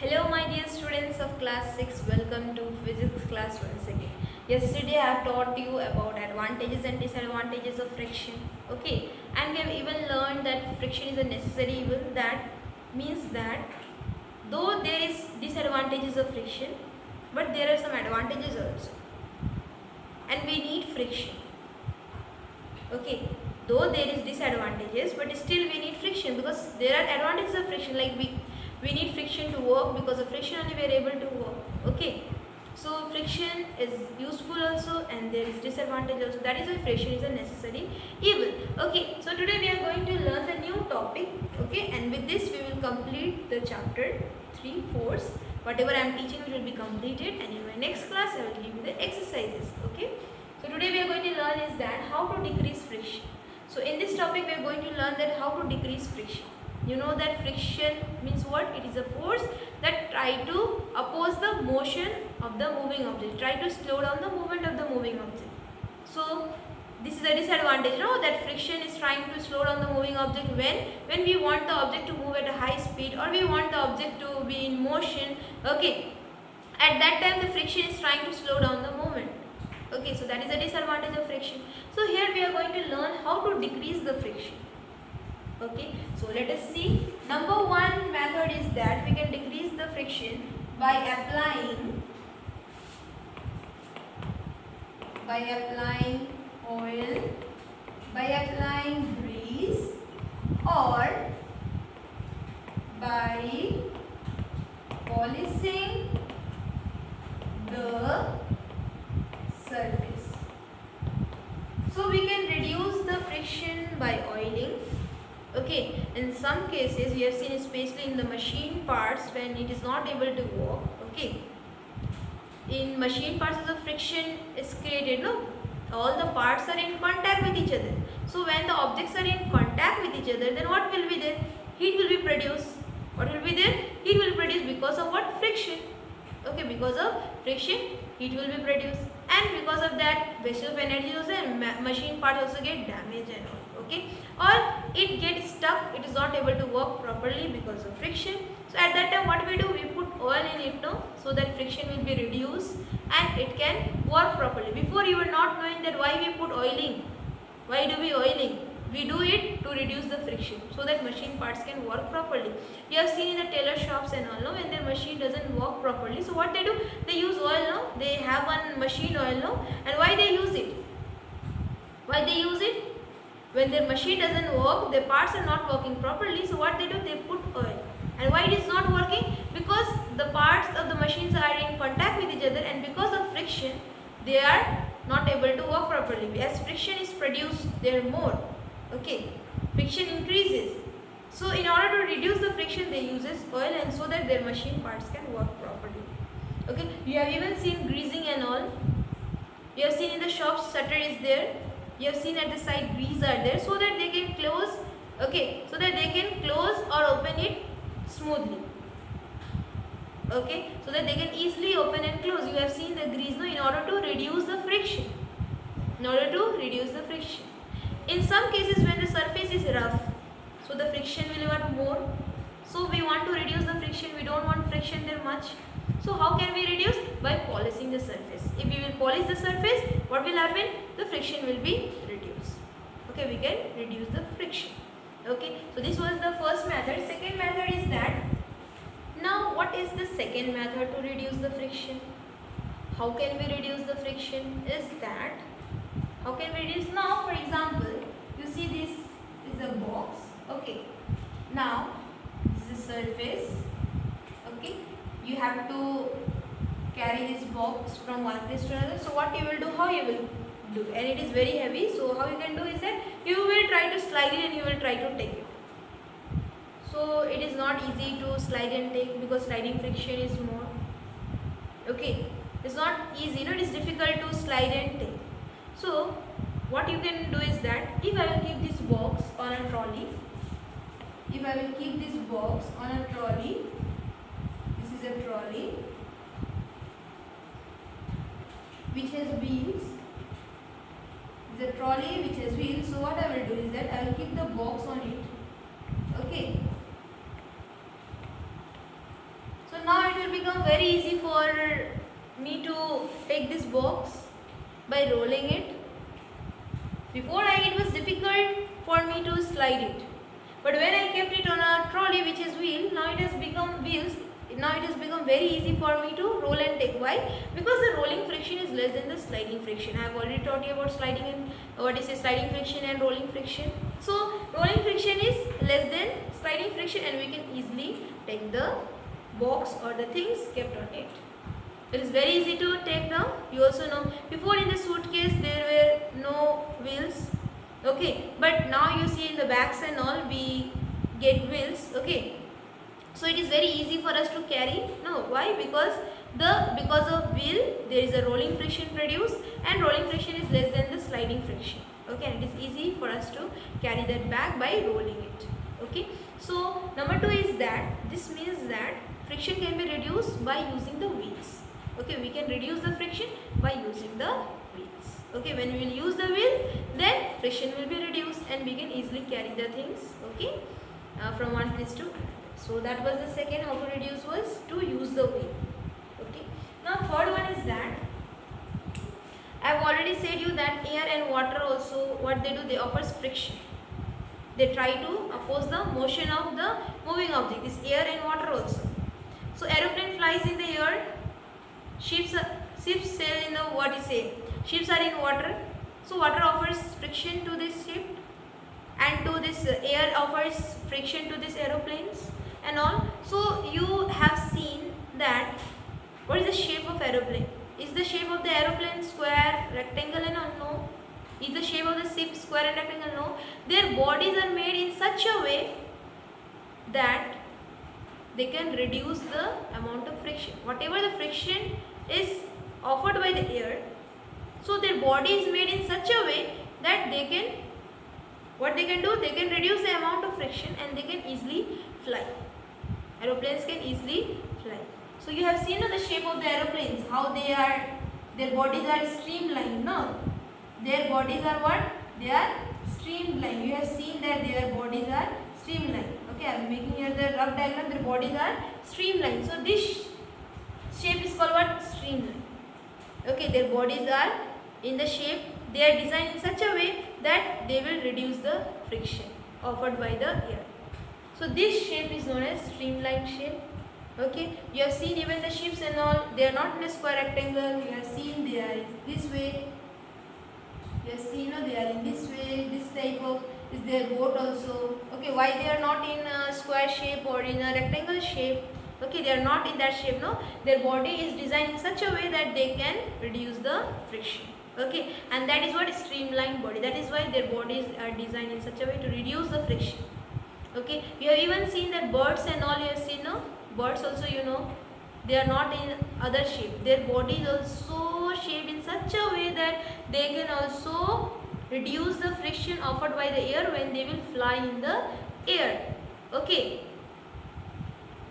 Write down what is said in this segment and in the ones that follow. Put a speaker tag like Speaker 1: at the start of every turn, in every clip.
Speaker 1: Hello my dear students of class 6, welcome to physics class once again. Yesterday I have taught you about advantages and disadvantages of friction. Okay, and we have even learned that friction is a necessary evil. That means that though there is disadvantages of friction, but there are some advantages also. And we need friction. Okay, though there is disadvantages, but still we need friction because there are advantages of friction, like we need friction to work. Because of friction only we are able to work. Okay, so friction is useful also, and there is disadvantage also. That is why friction is a necessary evil. Okay, so today we are going to learn the new topic. Okay, and with this we will complete the chapter 3 force. Whatever I am teaching will be completed, and in my next class I will give you the exercises. Okay, so today we are going to learn is that how to decrease friction. So in this topic we are going to learn that how to decrease friction. You know that friction means what? It is a force that try to oppose the motion of the moving object, try to slow down the movement of the moving object. So this is a disadvantage, no? That friction is trying to slow down the moving object when we want the object to move at a high speed, or we want the object to be in motion. Okay, at that time the friction is trying to slow down the movement. Okay, so that is a disadvantage of friction. So here we are going to learn how to decrease the friction. Okay, so let us see. Number one method is that we can decrease the friction by applying oil, by applying grease, or by polishing the surface. So we can reduce the friction by oiling. Okay, in some cases we have seen, especially in the machine parts, when it is not able to work. Okay, in machine parts the friction is created, no? All the parts are in contact with each other. So when the objects are in contact with each other, then what will be there? Heat will be produced. What will be there? Heat will be produced because of what? Friction. Okay, because of friction heat will be produced, and because of that waste of energy also, and machine part also get damaged and all. Okay, or it gets stuck, it is not able to work properly because of friction. So at that time what we do, we put oil in it, no? So that friction will be reduced and it can work properly. Before you were not knowing that why we put oiling. Why do we oiling? We do it to reduce the friction so that machine parts can work properly. You have seen in the tailor shops and all, no? When their machine doesn't work properly, so what they do? They use oil, no? They have one machine oil, no? And why they use it? Why they use it? When their machine doesn't work, their parts are not working properly, so what they do? They put oil. And why it is not working? Because the parts of the machines are in contact with each other, and because of friction, they are not able to work properly. As friction is produced, there more. Okay, friction increases. So in order to reduce the friction, they uses oil, and so that their machine parts can work properly. Okay, you have even seen greasing and all. You have seen in the shops shutter is there. You have seen at the side grease are there, so that they can close. Okay, so that they can close or open it smoothly. Okay, so that they can easily open and close. You have seen the grease, no? In order to reduce the friction. In order to reduce the friction. In some cases when the surface is rough, so the friction will be more. So we want to reduce the friction. We don't want friction there much. So how can we reduce? By polishing the surface. If we will polish the surface, what will happen? The friction will be reduced. Okay, we can reduce the friction. Okay, so this was the first method. Second method is that, now what is the second method to reduce the friction? How can we reduce the friction? Is that, how can we reduce? Now for example, you see this is a box. Okay, now this is surface. Okay, you have to carry this box from one place to another. So what you will do, how you will do, and it is very heavy, so how you can do is that you will try to slide it and you will try to take it. So it is not easy to slide and take because sliding friction is more. Okay, it's not easy, no? It is difficult to slide and take. So what you can do is that, if I will keep this box on a trolley, if I will keep this box on a trolley, this is a trolley which has wheels. This is a trolley which has wheels. So what I will do is that I will keep the box on it. Okay. So now very easy for me to take this box by rolling it. Before it was difficult for me to slide it, but when I kept it on a trolley which is wheel, now it has become wheels. Now it has become very easy for me to roll and take. Why? Because the rolling friction is less than the sliding friction. I have already taught you about sliding and sliding friction and rolling friction. So rolling friction is less than sliding friction, and we can easily take the box or the things kept on it. It is very easy to take now. You also know before in the suitcase there were no wheels. Okay, but now you see in the bags and all we get wheels. Okay, so it is very easy for us to carry. No, why? Because of wheel there is a rolling friction produced, and rolling friction is less than the sliding friction. Okay, and it is easy for us to carry that bag by rolling it. Okay, so number 2 is that this means that friction can be reduced by using the wheels. Okay, we can reduce the friction by using the wheels. Okay, when we will use the wheel, then friction will be reduced and we can easily carry the things, okay, from one place to another. So that was the second how to reduce, was to use the wheel. Okay, now third one is that I have already said you that air and water also, what they do, they offers friction. They try to oppose the motion of the moving object, this air and water also. So aeroplane flies in the air, ships sail in the ships are in water. So water offers friction to this ship, and to this air offers friction to these aeroplanes and all. So you have seen that what is the shape of aeroplane? Is the shape of the aeroplane square, rectangle and all? No. Is the shape of the ship square and rectangle? No. Their bodies are made in such a way that they can reduce the amount of friction. Whatever the friction is offered by the air, so their body is made in such a way that they can, what they can do, they can reduce the amount of friction and they can easily fly. Aeroplanes can easily fly. So you have seen the shape of the aeroplanes, how they are, their bodies are streamlined. No, their bodies are what? They are streamlined. You have seen that their bodies are streamlined. Okay, I am making here the rough diagram. Their bodies are streamlined. So this shape is called what? Streamline. Okay, their bodies are in the shape, they are designed in such a way that they will reduce the friction offered by the air. So this shape is known as streamlined shape. Okay, you have seen even the ships and all, they are not in a square rectangle. You have seen they are in this way. You have seen they are in this way. This type of is their boat also. Okay, why they are not in a square shape or in a rectangle shape? Okay, they are not in that shape. No, their body is designed in such a way that they can reduce the friction. Okay, and that is what is streamlined body. That is why their bodies are designed in such a way to reduce the friction. Okay, you have even seen that birds and all, you have seen, no? Birds also, you know, they are not in other shape. Their body is also shaped in such a way that they can also reduce the friction offered by the air when they will fly in the air. Okay,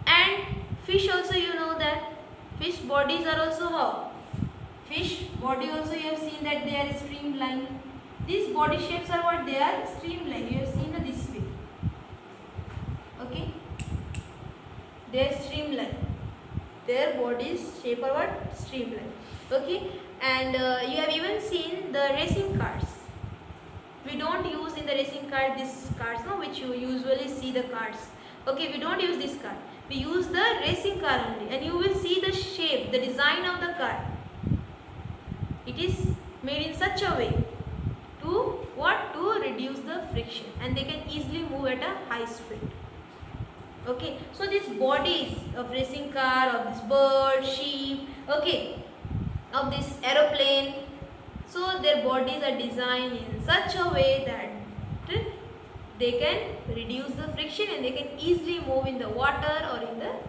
Speaker 1: and fish also, you know that fish bodies are also how? Fish body also, you have seen that they are streamlined. These body shapes are what? They are streamlined. You have seen this way. Okay, they are streamlined. Their bodies shape are what? Streamlined. Okay, and you have even seen the racing cars. We don't use in the racing car these cars, no, which you usually see the cars. Okay, we don't use this car. We use the racing car only, and you will see the shape, the design of the car. It is made in such a way to what? To reduce the friction, and they can easily move at a high speed. Okay, so these bodies of racing car, of this bird, sheep, okay, of this aeroplane, so their bodies are designed in such a way that they can reduce the friction and they can easily move in the water or in the air.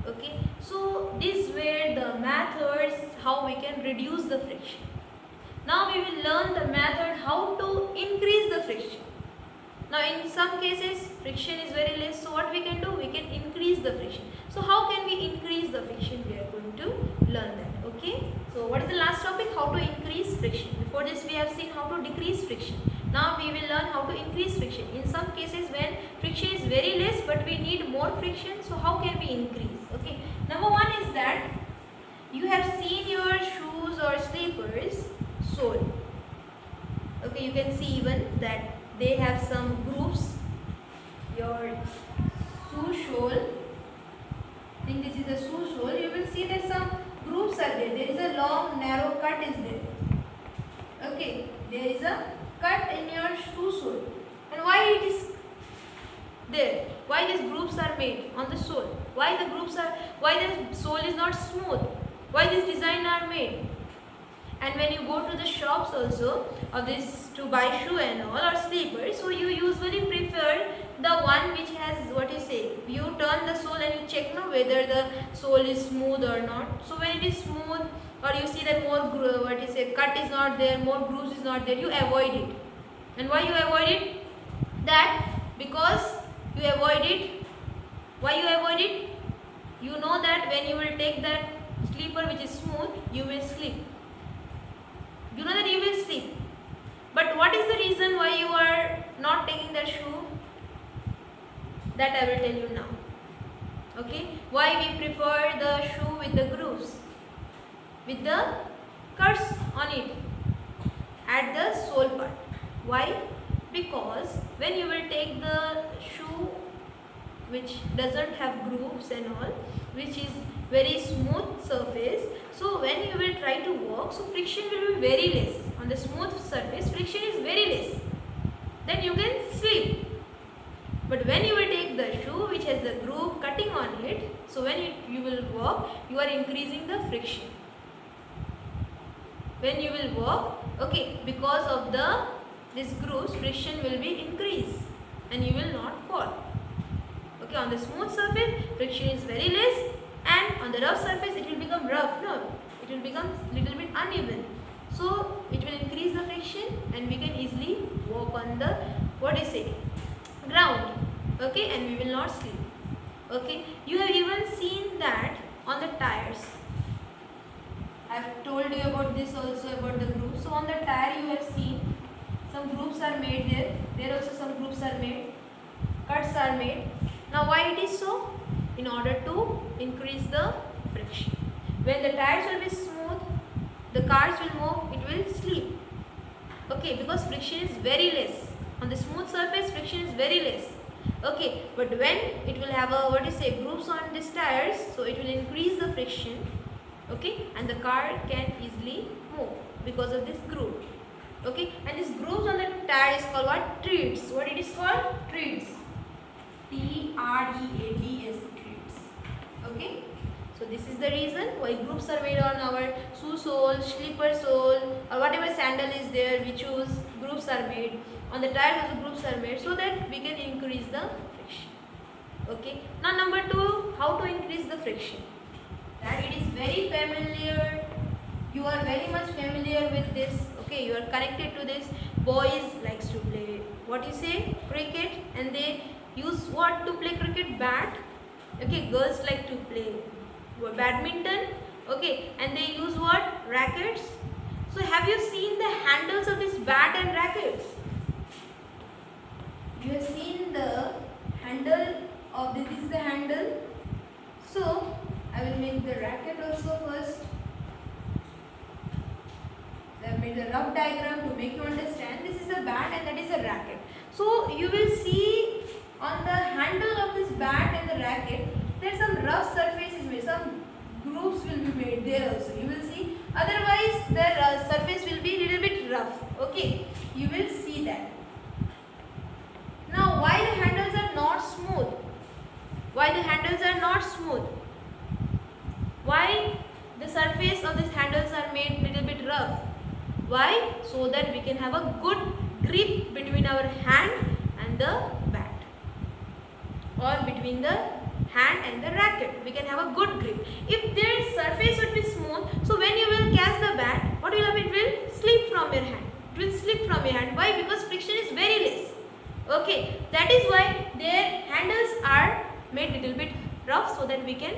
Speaker 1: Okay, so these were the methods how we can reduce the friction. Now we will learn the method how to increase the friction. Now in some cases friction is very less, so what we can do? We can increase the friction. So how can we increase the friction? We are going to learn that. Okay, so what is the last topic? How to increase friction. Before this we have seen how to decrease friction. Now we will learn how to increase friction. In some cases when friction is very less but we need more friction, so how can we increase? Okay, number one is that you have seen your shoes or slippers sole. Okay, you can see even that they have some grooves. Your shoe sole, I think this is a shoe sole, you will see that some grooves are there. There is a long narrow cut is there. Okay, there is a cut in your shoe sole. And why it is there? Why these grooves are made on the sole? Why the sole is not smooth? Why this design are made? And when you go to the shops also of this to buy shoe and all or slippers, so you usually prefer the one which has, what you say, you turn the sole and you check now whether the sole is smooth or not. So when it is smooth or you see that more cut is not there, more grooves is not there, you avoid it. And why you avoid it? That because you avoid it. Why you avoid it? You know that when you will take that slipper which is smooth, you will slip. You know that you will slip. But what is the reason why you are not taking that shoe? That I will tell you now. Okay, why we prefer the shoe with the grooves, with the cuts on it at the sole part. Why? Because when you will take the shoe which doesn't have grooves and all, which is very smooth surface, so when you will try to walk, so friction will be very less. On the smooth surface, friction is very less. Then you can slip. But when you will take the shoe which has the groove cutting on it, so when you will walk, you are increasing the friction. When you will walk, okay, because of this grooves, friction will be increased and you will not fall. Okay, on the smooth surface, friction is very less, and on the rough surface, it will become rough. No, it will become little bit uneven. So it will increase the friction and we can easily walk on the, ground. Okay, and we will not slip. Okay, you have even seen that on the tires. I have told you about this also, about the grooves. So on the tire you have seen some grooves are made there. There also some grooves are made. Cuts are made. Now why it is so? In order to increase the friction. When the tires will be smooth, the cars will move, it will slip. Okay, because friction is very less. On the smooth surface, friction is very less. Okay, but when it will have a, grooves on these tires, so it will increase the friction. Okay, and the car can easily move because of this groove. Okay, and this grooves on the tire is called what? Treads. What it is called? Treads. T-R-E-A-D-S, treads. Okay, so this is the reason why grooves are made on our shoe sole, slipper sole, or whatever sandal is there we choose, grooves are made. On the tire also grooves are made so that we can increase the friction. Okay, now number 2, how to increase the friction? That it is very familiar, you are very much familiar with this. Okay, you are connected to this. Boys likes to play, cricket, and they use what to play cricket? Bat. Okay, girls like to play badminton. Okay, and they use what? Rackets. So have you seen the handles of this bat and rackets? You have seen the handle of this is the handle. So I will make the racket also first. I have made a rough diagram to make you understand. This is a bat and that is a racket. So you will see on the handle of this bat and the racket, there are some rough surfaces made, some grooves will be made there also. You will see. Otherwise, the surface will be little bit rough. Okay, you will see that. Now, why the handles are not smooth? Why the handles are not smooth? Why the surface of these handles are made little bit rough? Why? So that we can have a good grip between our hand and the bat, or between the hand and the racket. We can have a good grip. If their surface would be smooth, so when you will catch the bat, what will happen? It will slip from your hand. It will slip from your hand. Why? Because friction is very less. Okay, that is why their handles are made little bit rough so that we can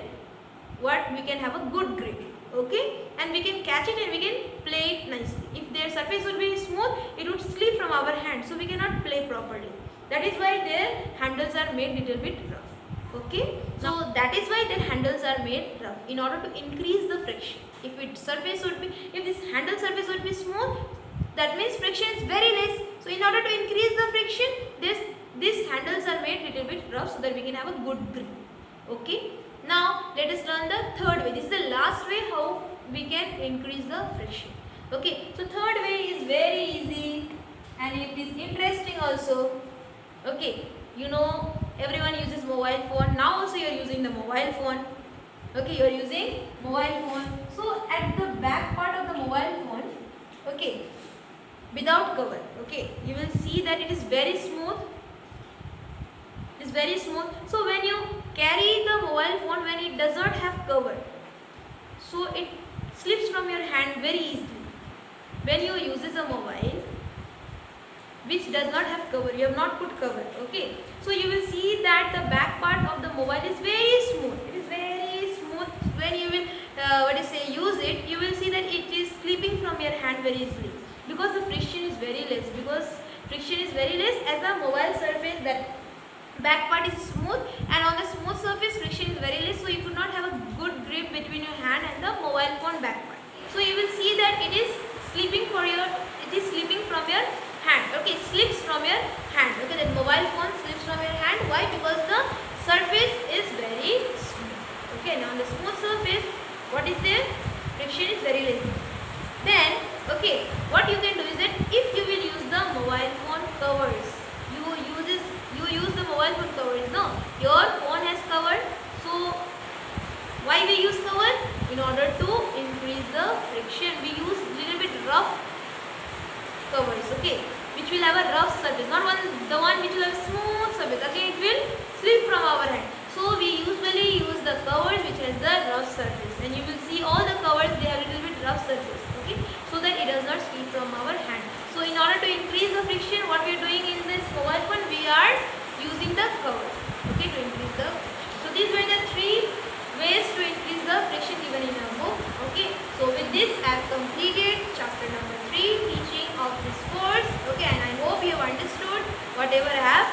Speaker 1: have a good grip. okay, and we can catch it and we can play it nicely. If their surface would be smooth, it would slip from our hand, so we cannot play properly. That is why their handles are made little bit rough, okay. So that is why their handles are made rough, in order to increase the friction. If this handle surface would be smooth, that means friction is very less. So in order to increase the friction, these handles are made little bit rough so that we can have a good grip, okay. Now let us learn the third way. This is the last way how we can increase the friction, okay. So third way is very easy and it is interesting also, okay. You know, everyone uses mobile phone. Now also you are using the mobile phone, okay. You are using mobile phone. So at the back part of the mobile phone, okay, without cover, okay, you will see that it is very smooth. It is very smooth. So when you carry the mobile phone, when it does not have cover, so it slips from your hand very easily. When you uses a mobile which does not have cover, you have not put cover, okay, so you will see that the back part of the mobile is very smooth. It is very smooth. When you will use it, you will see that it is slipping from your hand very easily, because the friction is very less. As the mobile surface, that back part is smooth, and on the smooth surface friction is very less, so you could not have a good grip between your hand and the mobile phone back part. So you will see that it is slipping from your hand, okay, slips from your hand, okay. That mobile phone slips from your hand. Why? Because the surface is very smooth, okay. Now on the smooth surface, what is there? Friction is very less. Then, okay, what you can do is that if you will use the mobile phone covers, you use the mobile phone covers, no, your phone has cover. So why we use cover? In order to increase the friction, we use little bit rough covers, okay, which will have a rough surface, not the one which will have smooth surface, okay. It will slip from our hand. So we usually use the covers which has the rough surface, and you will see all the covers, they have little bit rough surface, okay, so that it does not slip from our hand. So in order to increase the friction, what we are doing in this mobile phone, we are using the cover, okay, to increase the friction. So these were the three ways to increase the friction given in our book, okay. So with this I have completed chapter number 3, teaching of this course, okay, and I hope you have understood whatever I have